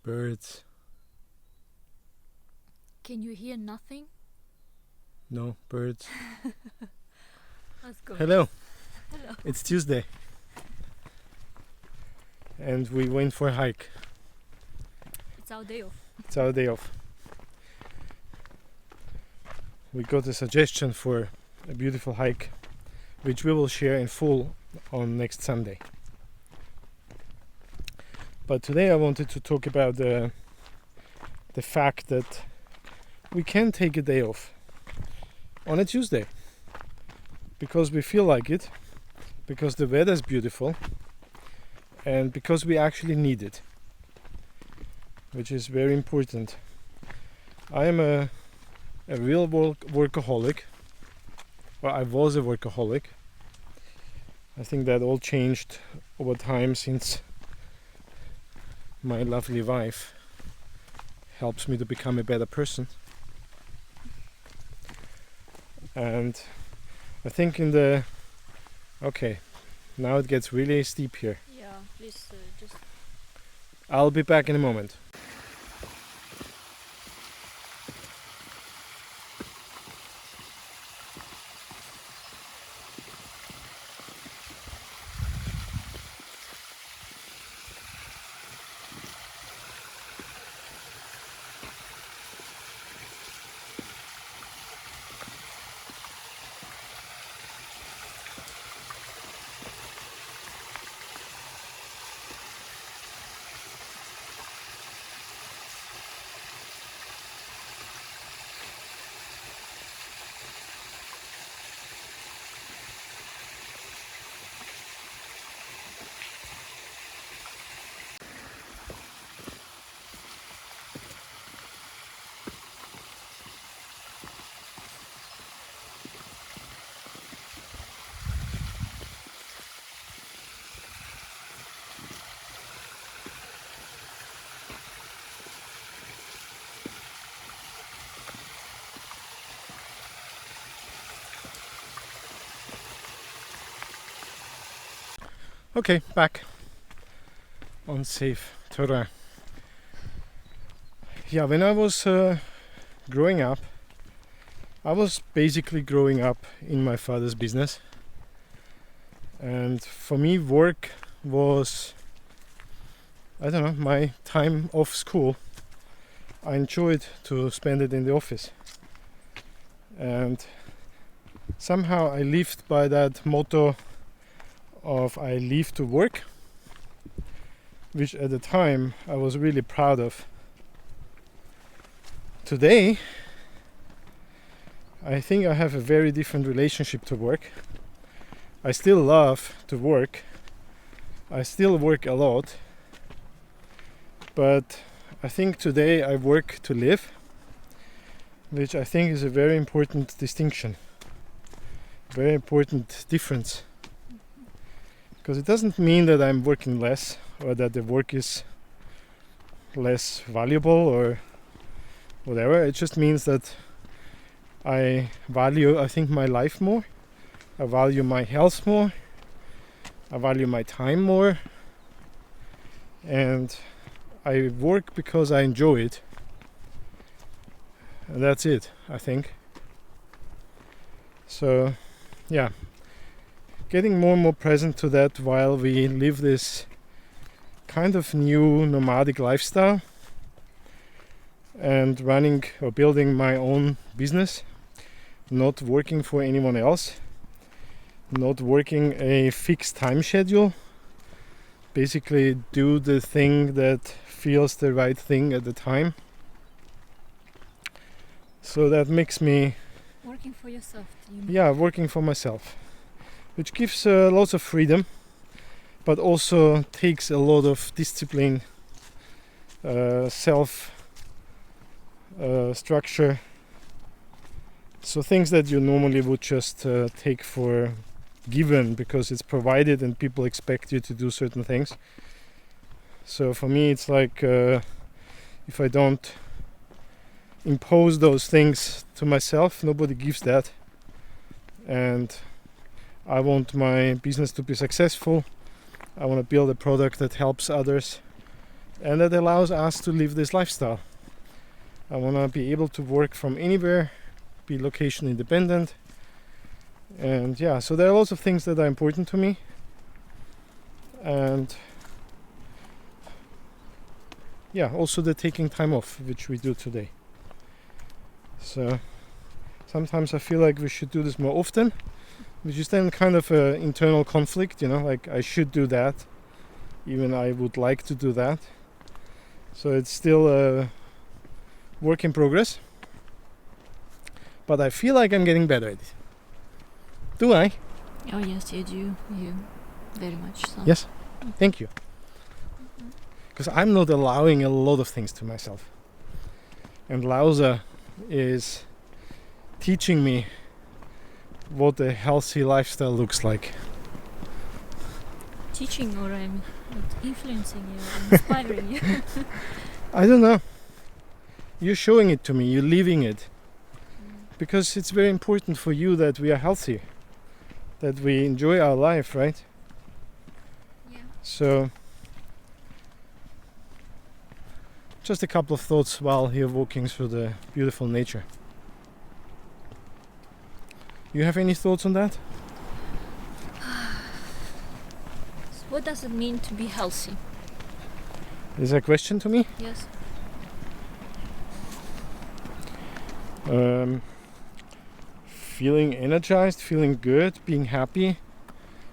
Birds. Can you hear nothing? No, birds. Let's go. Hello. Hello. It's Tuesday. And we went for a hike. It's our day off. It's our day off. We got a suggestion for a beautiful hike, which we will share in full on next Sunday. But today I wanted to talk about the fact that we can take a day off on a Tuesday because we feel like it, because the weather is beautiful, and because we actually need it, which is very important. I am a real workaholic. Well, I was a workaholic. I think that all changed over time since my lovely wife helps me to become a better person. And I think okay, now it gets really steep here. Yeah, please just... I'll be back in a moment. Okay, back on safe terrain. Yeah, when I was growing up, I was basically growing up in my father's business, and for me work was, I don't know, my time off school. I enjoyed to spend it in the office, and somehow I lived by that motto of I live to work, which at the time I was really proud of. Today I think I have a very different relationship to work. I still love to work, I still work a lot, but I think today I work to live, which I think is a very important distinction, very important difference. Because it doesn't mean that I'm working less or that the work is less valuable or whatever. It just means that I value, I think, my life more. I value my health more. I value my time more. And I work because I enjoy it. And that's it, I think. So, yeah. Getting more and more present to that while we live this kind of new nomadic lifestyle and running or building my own business, not working for anyone else, not working a fixed time schedule, basically do the thing that feels the right thing at the time. So that makes me... Working for yourself, you mean? Yeah, working for myself. Which gives lots of freedom, but also takes a lot of discipline, self structure. So things that you normally would just take for given because it's provided and people expect you to do certain things. So for me it's like if I don't impose those things to myself, nobody gives that. And I want my business to be successful. I want to build a product that helps others. and that allows us to live this lifestyle. I want to be able to work from anywhere, be location independent, and yeah, so there are lots of things that are important to me. And yeah, also the taking time off, which we do today. So sometimes I feel like we should do this more often, which is then kind of an internal conflict, you know, like I should do that, even I would like to do that. So it's still a work in progress, but I feel like I'm getting better at it. Do I? Oh yes, you do. You very much so. Yes. Thank you. Because I'm not allowing a lot of things to myself. And Lausa is teaching me what a healthy lifestyle looks like. Teaching or I'm influencing you, or inspiring you. I don't know. You're showing it to me, you're living it. Because it's very important for you that we are healthy, that we enjoy our life, right? Yeah. So, just a couple of thoughts while you're walking through the beautiful nature. You have any thoughts on that? So what does it mean to be healthy? Is that a question to me? Yes. Feeling energized, feeling good, being happy,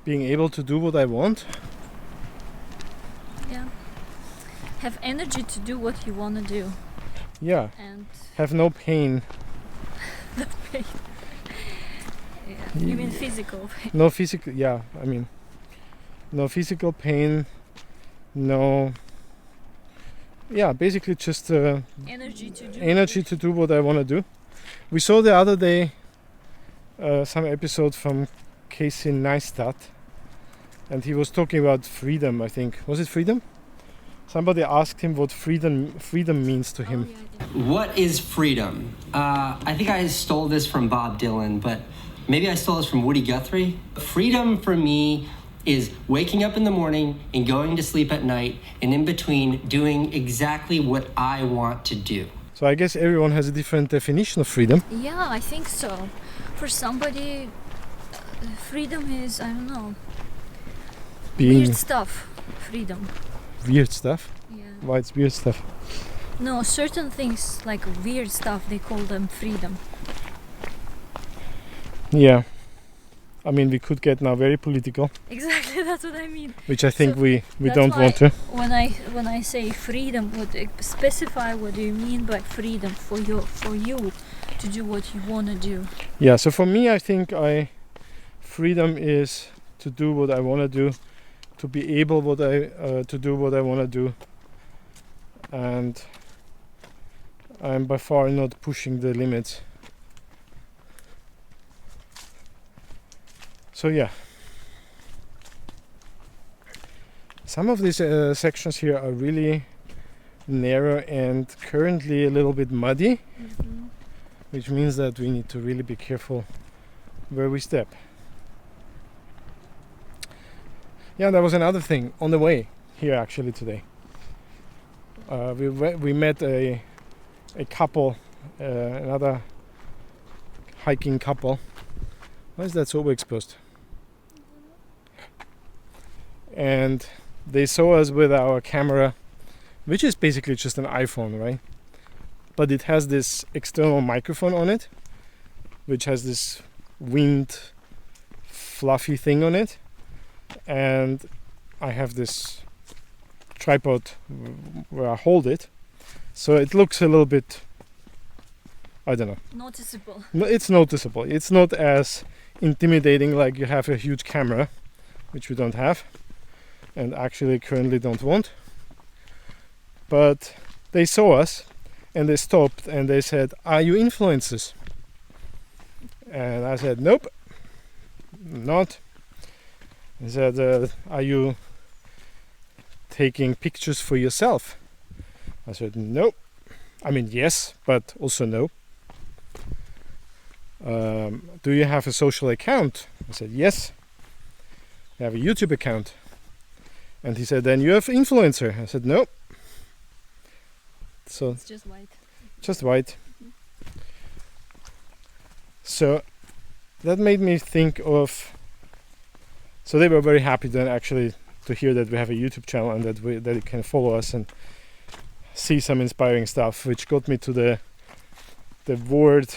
being able to do what I want. Yeah. Have energy to do what you want to do. Yeah. And Have no pain. the pain. Yeah. You mean physical pain? No physical, yeah, I mean, no physical pain, no, yeah, basically just Energy to do. energy to do what I want to do. We saw the other day some episode from Casey Neistat, and he was talking about freedom, I think. Was it freedom? Somebody asked him what freedom means to him. What is freedom? I think I stole this from Bob Dylan, but maybe I stole this from Woody Guthrie. Freedom for me is waking up in the morning and going to sleep at night, and in between doing exactly what I want to do. So I guess everyone has a different definition of freedom. Yeah, I think so. For somebody, freedom is, I don't know, Being weird stuff. Freedom. weird stuff. Yeah. Why it's weird stuff? No, certain things like weird stuff, they call them freedom. Yeah. I mean, we could get now very political, Exactly, that's what I mean. which I think So we that's don't why want to. When I say freedom, specify what do you mean by freedom for you to do what you want to do. Yeah, so for me, I think freedom is to do what I want to do, to be able to do what I want to do, and I'm by far not pushing the limits. So yeah, some of these sections here are really narrow and currently a little bit muddy, which means that we need to really be careful where we step. Yeah, that was another thing on the way here actually today. We met a couple, another hiking couple. Why is that so overexposed? And they saw us with our camera, which is basically just an iPhone, right? But it has this external microphone on it, which has this wind fluffy thing on it, and I have this tripod where I hold it, so it looks a little bit, I don't know. Noticeable. No, it's noticeable. It's not as intimidating like you have a huge camera, which we don't have, and actually currently don't want. But they saw us and they stopped and they said, "Are you influencers?" And I said, "Nope, not." They said, "Are you taking pictures for yourself?" I said, "Nope. I mean, yes, but also no." "Do you have a social account?" I said, "Yes." "I have a YouTube account." And he said, "Then you have influencer?" I said, "No." So It's just white. just white. So that made me think of. So they were very happy then actually to hear that we have a YouTube channel and that you can follow us and see some inspiring stuff, which got me to the word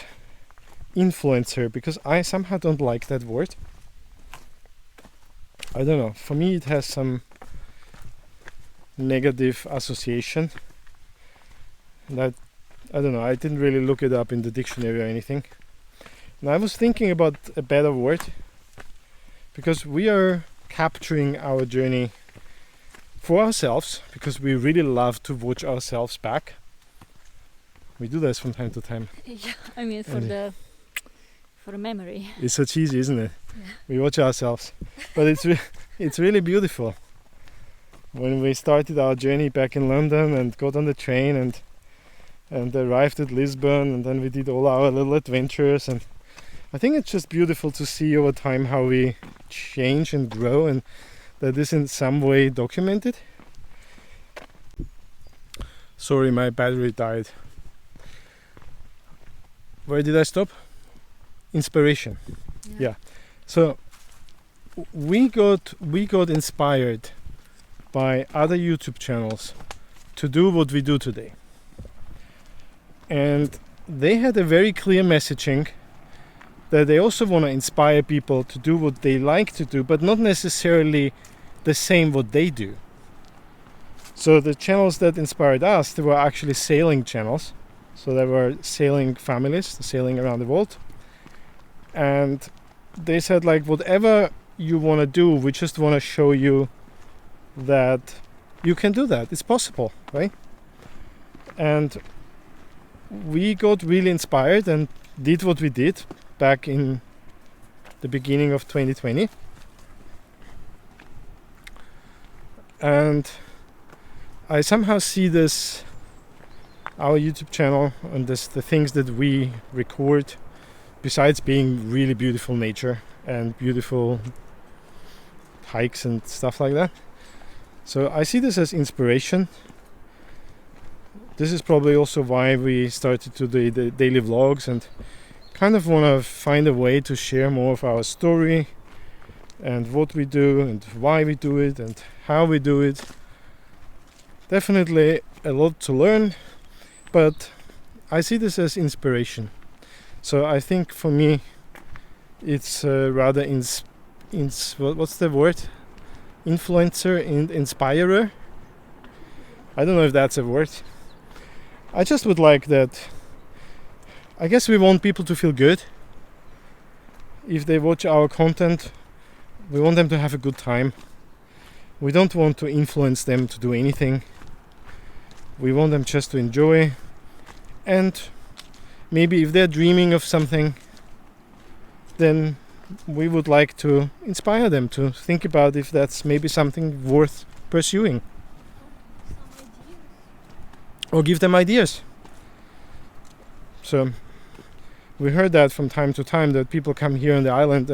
influencer, because I somehow don't like that word. I don't know. For me, it has some negative association. That I don't know. I didn't really look it up in the dictionary or anything. And I was thinking about a better word, because we are capturing our journey for ourselves, because we really love to watch ourselves back. We do this from time to time. Yeah, I mean for a memory. It's so cheesy, isn't it? Yeah. We watch ourselves, but it's really beautiful. When we started our journey back in London and got on the train and arrived at Lisbon, and then we did all our little adventures, and I think it's just beautiful to see over time how we change and grow, and that is in some way documented. Sorry, my battery died. Where did I stop? Inspiration. Yeah. So we got inspired by other YouTube channels to do what we do today. And they had a very clear messaging that they also want to inspire people to do what they like to do, but not necessarily the same what they do. So the channels that inspired us, they were actually sailing channels. So they were sailing families, sailing around the world. And they said, like, whatever you want to do, we just want to show you that you can do that. It's possible, right? And we got really inspired and did what we did back in the beginning of 2020. And I somehow see this, our YouTube channel, and the things that we record, besides being really beautiful nature and beautiful hikes and stuff like that. So I see this as inspiration. This is probably also why we started to do the daily vlogs, and kind of want to find a way to share more of our story and what we do and why we do it and how we do it. Definitely a lot to learn, but I see this as inspiration. So I think for me it's rather what's the word? Influencer and inspirer. I don't know if that's a word. I just would like that. I guess we want people to feel good. If they watch our content, we want them to have a good time. We don't want to influence them to do anything. We want them just to enjoy. And maybe if they're dreaming of something, then we would like to inspire them to think about if that's maybe something worth pursuing. Or give them ideas. So we heard that from time to time, that people come here on the island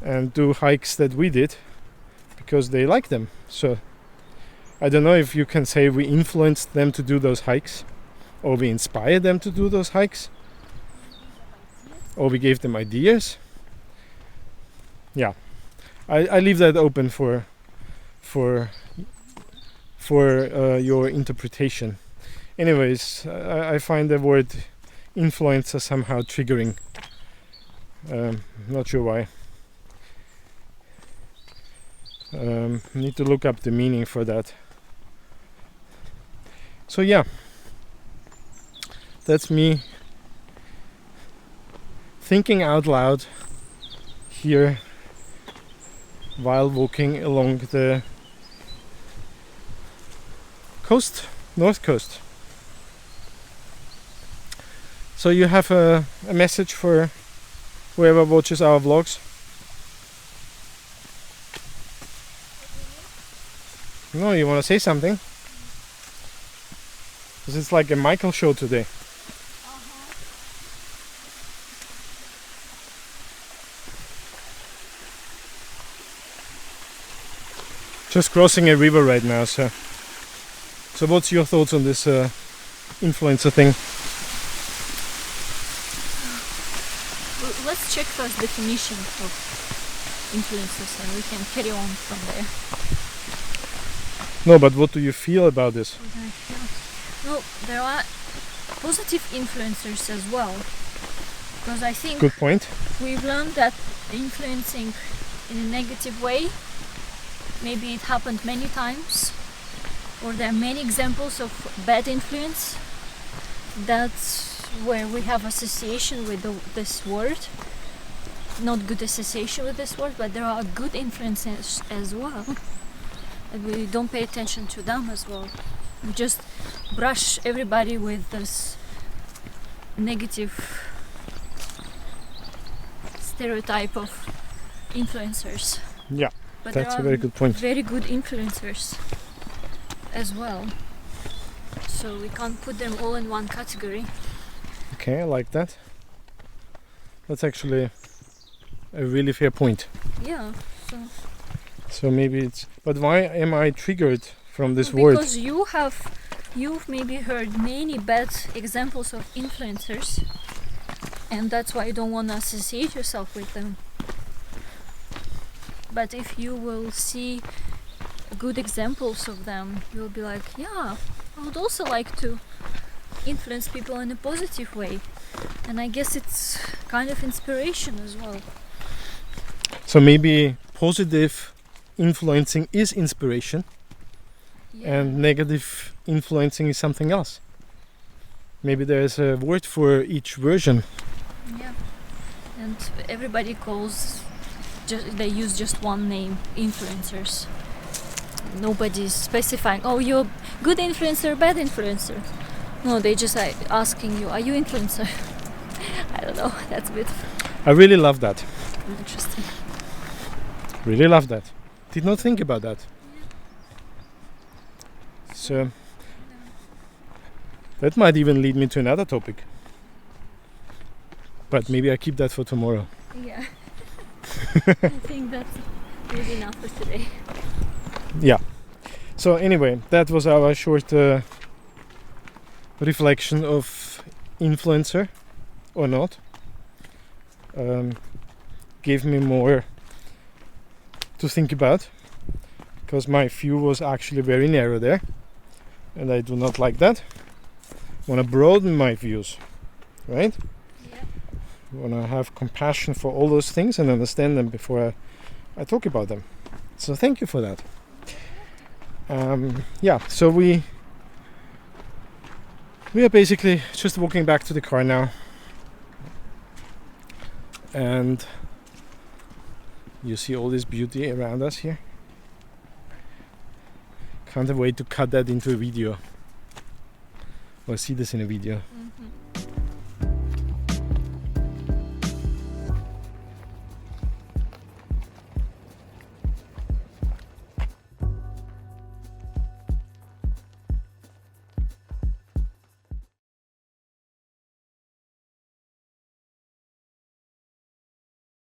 and do hikes that we did because they like them. So I don't know if you can say we influenced them to do those hikes, or we inspired them to do those hikes, or we gave them ideas. Yeah, I leave that open for your interpretation. Anyways, I find the word influencer somehow triggering. Not sure why. Need to look up the meaning for that. So yeah, that's me thinking out loud here while walking along the coast, north coast. So you have a message for whoever watches our vlogs? No, you want to say something? Because it's like a Michael show today. Just crossing a river right now, so what's your thoughts on this influencer thing. Let's check first definition of influencers and we can carry on from there. No, but what do you feel about this? No, there are positive influencers as well. Because I think Good point. we've learned that influencing in a negative way, maybe it happened many times, or there are many examples of bad influence. That's where we have association with this word. Not good association with this word, but there are good influences as well. And we don't pay attention to them as well. We just brush everybody with this negative stereotype of influencers. Yeah, But that's there a are very good point. very good influencers as well. So we can't put them all in one category. Okay, I like that. That's actually a really fair point. Yeah. So maybe it's... But why am I triggered from this word? Because you've maybe heard many bad examples of influencers, and that's why you don't want to associate yourself with them. But if you will see good examples of them, you'll be like, yeah, I would also like to influence people in a positive way. And I guess it's kind of inspiration as well. So maybe positive influencing is inspiration, Yeah. and negative influencing is something else. Maybe there's a word for each version. Yeah. And everybody they use just one name, influencers. Nobody's specifying, oh, you're good influencer, bad influencer. No, they just are asking you, are you influencer? I don't know, that's a bit I really love that. interesting. Really love that. Did not think about that. So that might even lead me to another topic. But maybe I keep that for tomorrow. Yeah. I think that's good enough for today. Yeah. So anyway, that was our short reflection of influencer or not. Gave me more to think about, because my view was actually very narrow there, and I do not like that. Want to broaden my views, right? Yeah. Want to have compassion for all those things and understand them before I talk about them. So thank you for that. Yeah, so we are basically just walking back to the car now, and you see all this beauty around us here. Can't wait to cut that into a video or see this in a video. Mm-hmm.